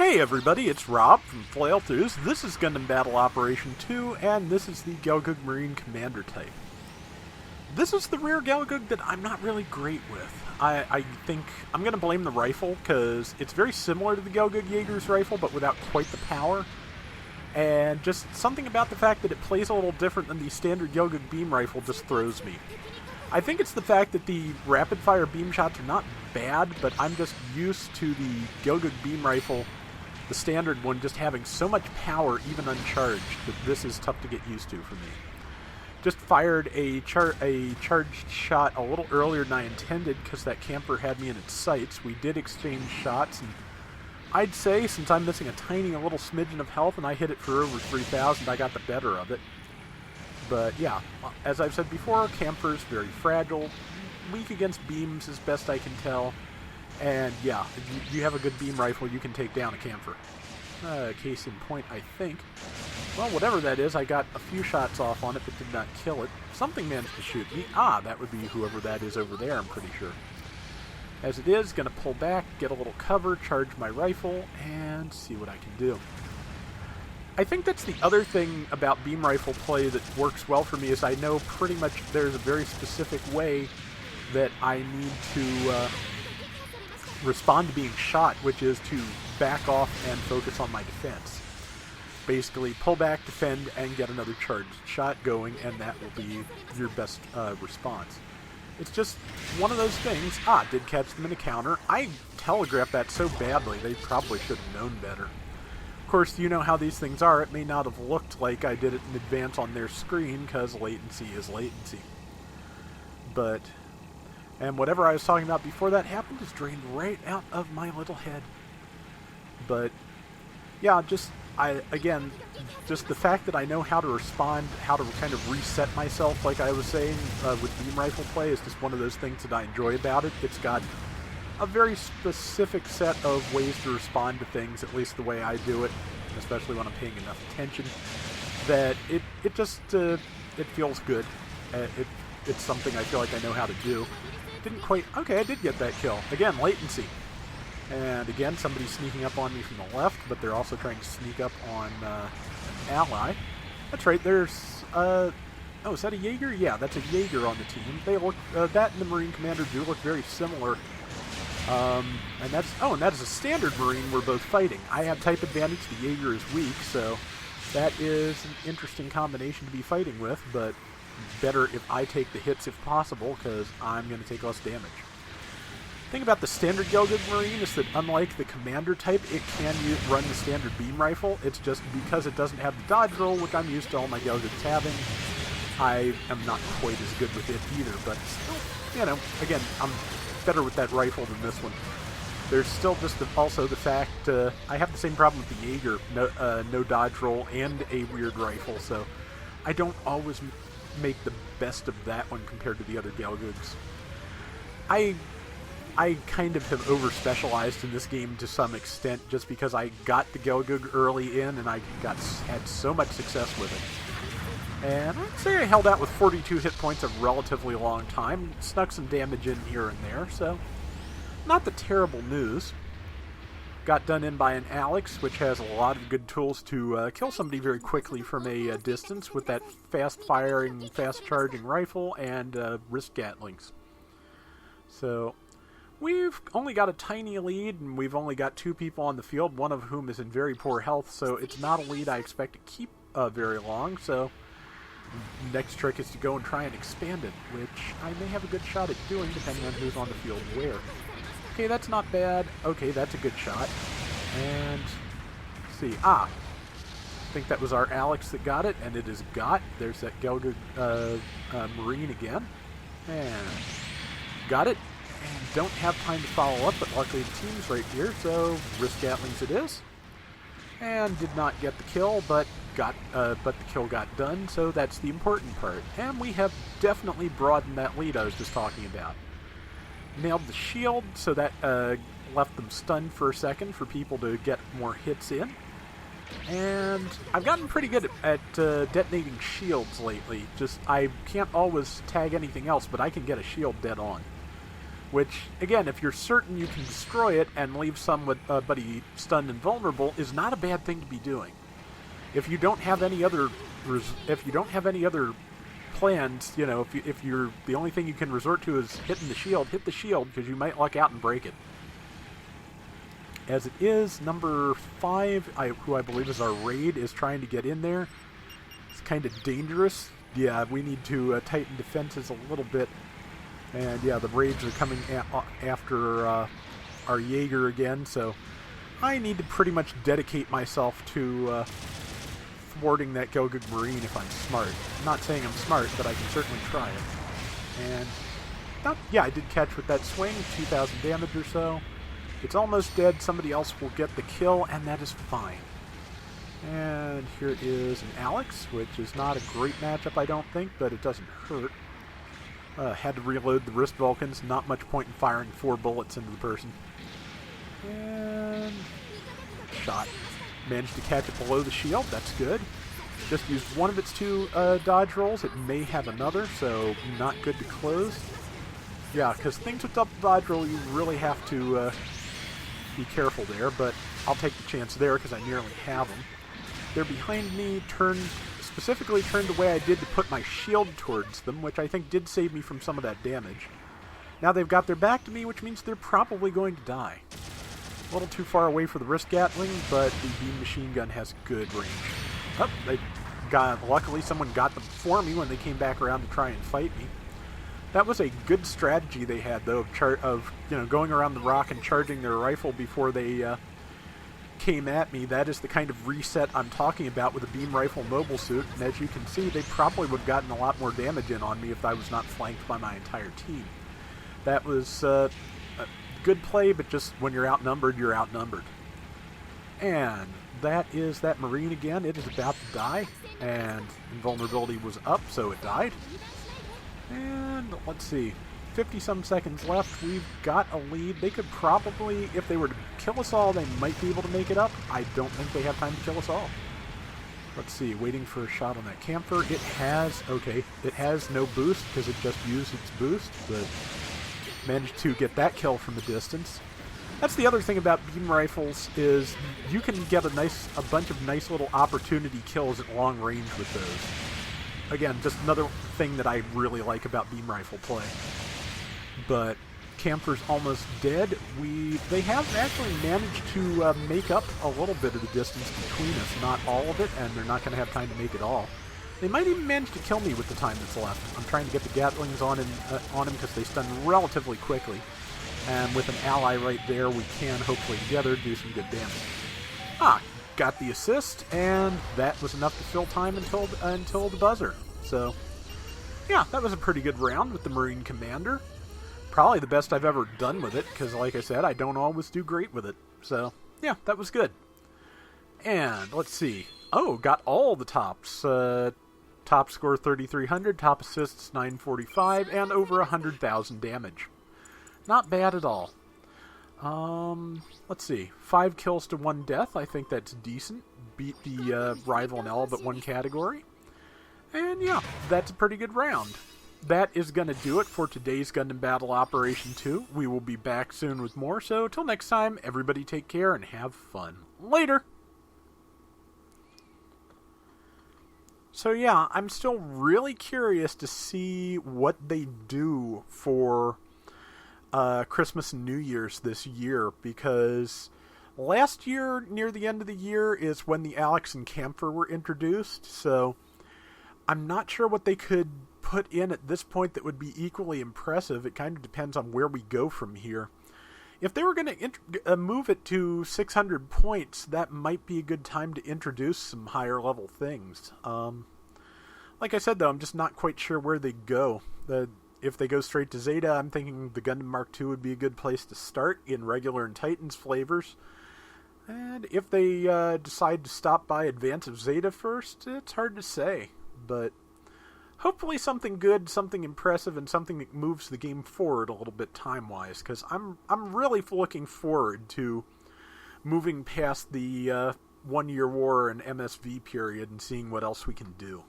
Hey everybody, it's Rob from Flailthroughs. This is Gundam Battle Operation 2, and this is the Gelgoog Marine Commander type. This is the rare Gelgoog that I'm not really great with. I think I'm going to blame the rifle, because it's very similar to the Gelgoog Jaeger's rifle, but without quite the power. And just something about the fact that it plays a little different than the standard Gelgoog beam rifle just throws me. I think it's the fact that the rapid-fire beam shots are not bad, but I'm just used to the Gelgoog beam rifle, the standard one, just having so much power, even uncharged, that this is tough to get used to for me. Just fired a charged shot a little earlier than I intended, because that camper had me in its sights. We did exchange shots, and I'd say, since I'm missing a tiny little smidgen of health, and I hit it for over 3,000, I got the better of it. But yeah, as I've said before, camper's very fragile, weak against beams as best I can tell, and yeah, if you have a good beam rifle, you can take down a camper. Case in point, I think. Well, whatever that is, I got a few shots off on it, but did not kill it. Something managed to shoot me. Ah, that would be whoever that is over there, I'm pretty sure. As it is, gonna pull back, get a little cover, charge my rifle, and see what I can do. I think that's the other thing about beam rifle play that works well for me, is I know pretty much there's a very specific way that I need to respond to being shot, which is to back off and focus on my defense. Basically, pull back, defend, and get another charged shot going, and that will be your best response. It's just one of those things. Ah, did catch them in a counter. I telegraphed that so badly, they probably should have known better. Of course, you know how these things are. It may not have looked like I did it in advance on their screen, because latency is latency. But, and whatever I was talking about before that happened is drained right out of my little head. But, yeah, again, just the fact that I know how to respond, how to kind of reset myself, like I was saying, with beam rifle play, is just one of those things that I enjoy about it. It's got a very specific set of ways to respond to things, at least the way I do it, especially when I'm paying enough attention, that it feels good. It's something I feel like I know how to do. Didn't quite... Okay, I did get that kill. Again, latency. And again, somebody's sneaking up on me from the left, but they're also trying to sneak up on an ally. That's right, there's... oh, is that a Jaeger? Yeah, that's a Jaeger on the team. They look... that and the Marine Commander do look very similar. And that is a standard Marine we're both fighting. I have type advantage, the Jaeger is weak, so that is an interesting combination to be fighting with, but better if I take the hits if possible, because I'm going to take less damage. The thing about the standard Gelgoog Marine is that unlike the Commander type, it can run the standard beam rifle. It's just because it doesn't have the dodge roll, which I'm used to all my Gelgoogs having, I am not quite as good with it either, but still, you know, again, I'm better with that rifle than this one. There's still just also the fact I have the same problem with the Jaeger, no dodge roll and a weird rifle, so I don't always make the best of that one compared to the other Gelgoogs. I kind of have over-specialized in this game to some extent, just because I got the Gelgoog early in and I had so much success with it. And I'd say I held out with 42 hit points a relatively long time, snuck some damage in here and there, so not the terrible news. Got done in by an Alex, which has a lot of good tools to kill somebody very quickly from a distance with that fast-firing, fast-charging rifle and wrist Gatlings. So we've only got a tiny lead, and we've only got 2 people on the field, one of whom is in very poor health, so it's not a lead I expect to keep very long, so next trick is to go and try and expand it, which I may have a good shot at doing depending on who's on the field where. Okay, that's not bad. Okay, that's a good shot. And let's see. Ah, I think that was our Alex that got it, and it is got. There's that Gelgoog Marine again. And got it. And don't have time to follow up, but luckily the team's right here, so wrist Gatlings it is. And did not get the kill, but the kill got done, so that's the important part. And we have definitely broadened that lead I was just talking about. Nailed the shield, so that left them stunned for a second for people to get more hits in. And I've gotten pretty good at detonating shields lately. Just, I can't always tag anything else, but I can get a shield dead on. which, again, if you're certain you can destroy it and leave somebody stunned and vulnerable, is not a bad thing to be doing. If you don't have any other plans, you know, if you're the only thing you can resort to is hitting the shield, hit the shield because you might luck out and break it. As it is, number 5, who I believe is our raid, is trying to get in there. It's kind of dangerous. Yeah, we need to tighten defenses a little bit. And yeah, the raids are coming after our Jaeger again, so I need to pretty much dedicate myself to thwarting that Gelgoog Marine if I'm smart. I'm not saying I'm smart, but I can certainly try it. And yeah, I did catch with that swing, 2,000 damage or so. It's almost dead. Somebody else will get the kill, and that is fine. And here is an Alex, which is not a great matchup, I don't think, but it doesn't hurt. Had to reload the wrist Vulcans. Not much point in firing 4 bullets into the person. And shot. Managed to catch it below the shield. That's good. Just used one of its 2 dodge rolls. It may have another, so not good to close. Yeah, because things with double dodge roll, you really have to be careful there, but I'll take the chance there because I nearly have them. They're behind me, specifically turned the way I did to put my shield towards them, which I think did save me from some of that damage. Now they've got their back to me, which means they're probably going to die. A little too far away for the wrist Gatling, but the beam machine gun has good range. Oh, luckily someone got them for me when they came back around to try and fight me. That was a good strategy they had, though, of going around the rock and charging their rifle before they came at me. That is the kind of reset I'm talking about with a beam rifle mobile suit, and as you can see, they probably would have gotten a lot more damage in on me if I was not flanked by my entire team. That was a good play, but just when you're outnumbered, you're outnumbered. And that is that Marine again. It is about to die, and invulnerability was up, so it died. And let's see, 50-some seconds left. We've got a lead. They could probably, if they were to kill us all, they might be able to make it up. I don't think they have time to kill us all. Let's see, waiting for a shot on that camper. It has no boost because it just used its boost, but managed to get that kill from a distance. That's the other thing about beam rifles is you can get a bunch of nice little opportunity kills at long range with those. Again, just another thing that I really like about beam rifle play. But Camper's almost dead. They have actually managed to make up a little bit of the distance between us. Not all of it, and they're not going to have time to make it all. They might even manage to kill me with the time that's left. I'm trying to get the Gatlings on him because they stun relatively quickly. And with an ally right there, we can, hopefully together, do some good damage. Got the assist, and that was enough to fill time until the buzzer. So, yeah, that was a pretty good round with the Marine Commander. Probably the best I've ever done with it, because like I said, I don't always do great with it. So, yeah, that was good. And, let's see. Got all the tops. Top score 3,300, top assists 945, and over 100,000 damage. Not bad at all. Let's see. 5 kills to 1 death. I think that's decent. Beat the rival in all but one category. And yeah, that's a pretty good round. That is going to do it for today's Gundam Battle Operation 2. We will be back soon with more, so till next time, everybody take care and have fun. Later! So yeah, I'm still really curious to see what they do for Christmas and New Year's this year, because last year, near the end of the year, is when the Alex and Camphor were introduced, so I'm not sure what they could put in at this point that would be equally impressive. It kind of depends on where we go from here. If they were going to move it to 600 points, that might be a good time to introduce some higher level things. Like I said, though, I'm just not quite sure where they go. If they go straight to Zeta, I'm thinking the Gundam Mark II would be a good place to start in regular and Titans flavors. And if they decide to stop by Advance of Zeta first, it's hard to say. But hopefully something good, something impressive, and something that moves the game forward a little bit time-wise, because I'm really looking forward to moving past the 1-year war and MSV period and seeing what else we can do.